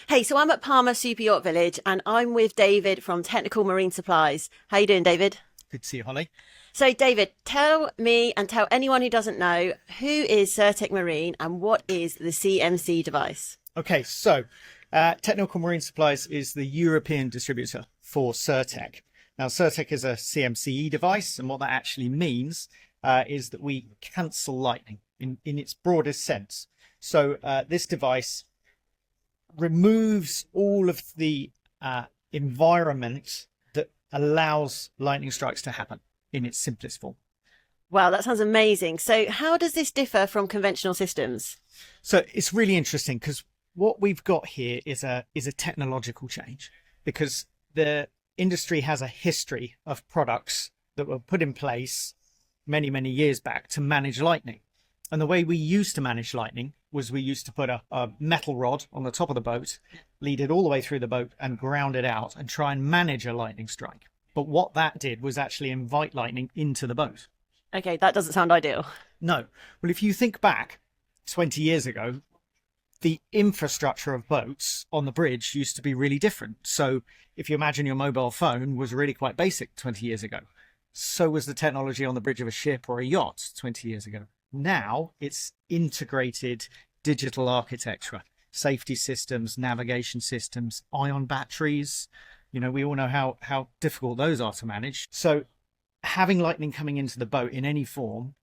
Hey, so I'm at Palma Super Yacht Village and I'm with David from Technical Marine Supplies. How you doing, David? Good to see you, Hollie. So, David, tell me and tell anyone who doesn't know, who is Sertec Marine and what is the CMC device? Okay, so Technical Marine Supplies is the European distributor for Sertec. Now, Sertec is a CMCE device, and what that actually means is that we cancel lightning in its broadest sense. So this device removes all of the environment that allows lightning strikes to happen in its simplest form. Wow, that sounds amazing. So how does this differ from conventional systems? So it's really interesting because what we've got here is a technological change, because the industry has a history of products that were put in place many, many years back to manage lightning. And the way we used to manage lightning was we used to put a metal rod on the top of the boat, lead it all the way through the boat and ground it out and try and manage a lightning strike. But what that did was actually invite lightning into the boat. Okay, that doesn't sound ideal. No. Well, if you think back 20 years ago, the infrastructure of boats on the bridge used to be really different. So if you imagine your mobile phone was really quite basic 20 years ago, so was the technology on the bridge of a ship or a yacht 20 years ago. Now it's integrated digital architecture, safety systems, navigation systems, ion batteries. You know, we all know how difficult those are to manage. So having lightning coming into the boat in any form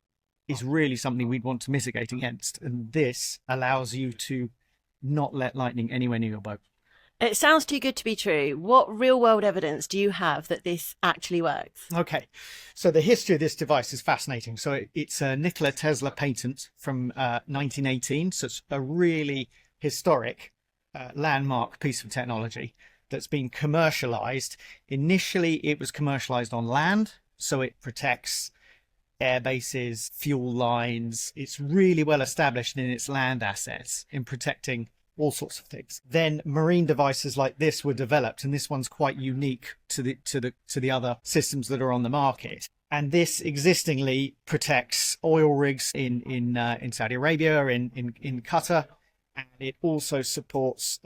is really something we'd want to mitigate against. And this allows you to not let lightning anywhere near your boat. It sounds too good to be true. What real world evidence do you have that this actually works? Okay, so the history of this device is fascinating. So it's a Nikola Tesla patent from 1918. So it's a really historic landmark piece of technology that's been commercialized. Initially, it was commercialized on land, so it protects air bases, fuel lines. It's really well established in its land assets in protecting all sorts of things. Then marine devices like this were developed, and this one's quite unique to the other systems that are on the market. And this existingly protects oil rigs in Saudi Arabia, in Qatar, and it also supports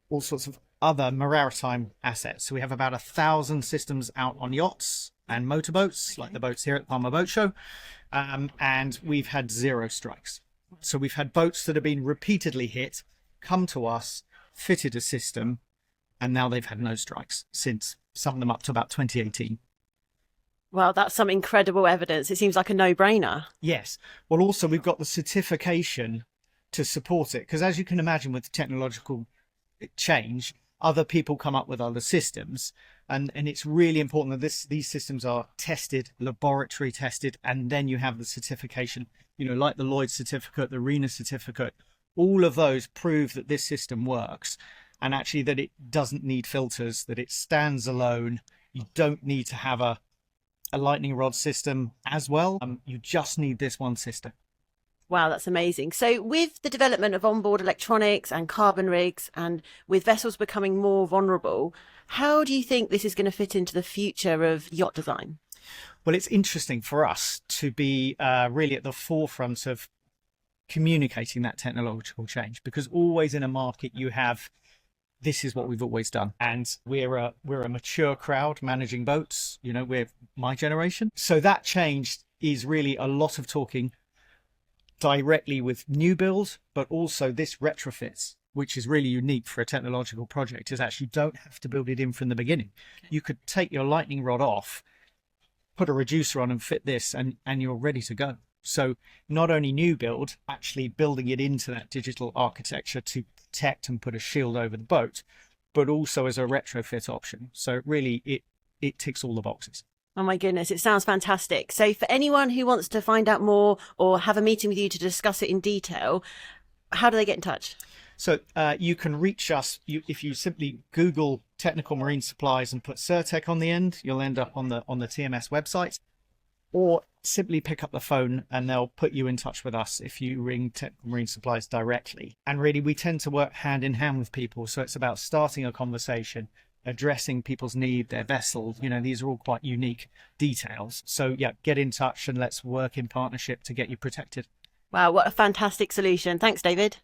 all sorts of other maritime assets. So we have about 1,000 systems out on yachts and motorboats, like the boats here at the Palma Boat Show, and we've had 0 strikes. So we've had boats that have been repeatedly hit, come to us, fitted a system, and now they've had no strikes since, some of them up to about 2018. Well, that's some incredible evidence. It seems like a no-brainer. Yes. Well, also we've got the certification to support it, because as you can imagine with technological change, other people come up with other systems, and it's really important that these systems are tested, laboratory tested, and then you have the certification, you know, like the Lloyd's certificate, the RENA certificate. All of those prove that this system works, and actually that it doesn't need filters, that it stands alone. You don't need to have a lightning rod system as well. You just need this one system. Wow, that's amazing. So with the development of onboard electronics and carbon rigs, and with vessels becoming more vulnerable, how do you think this is going to fit into the future of yacht design? Well, it's interesting for us to be really at the forefront of communicating that technological change, because always in a market you have, this is what we've always done, and we're a mature crowd managing boats. You know, we're my generation. So that change is really a lot of talking directly with new build, but also this retrofits, which is really unique for a technological project, is actually you don't have to build it in from the beginning. You could take your lightning rod off, put a reducer on and fit this, and you're ready to go. So not only new build, actually building it into that digital architecture to protect and put a shield over the boat, but also as a retrofit option. So really it ticks all the boxes. Oh my goodness, it sounds fantastic. So for anyone who wants to find out more or have a meeting with you to discuss it in detail, how do they get in touch? So you can reach us if you simply Google Technical Marine Supplies and put Sertec on the end. You'll end up on the TMS website, or simply pick up the phone and they'll put you in touch with us if you ring Technical Marine Supplies directly. And really, we tend to work hand in hand with people. So it's about starting a conversation, addressing people's need, their vessel. You know, these are all quite unique details. So yeah, get in touch and let's work in partnership to get you protected. Wow, what a fantastic solution. Thanks, David.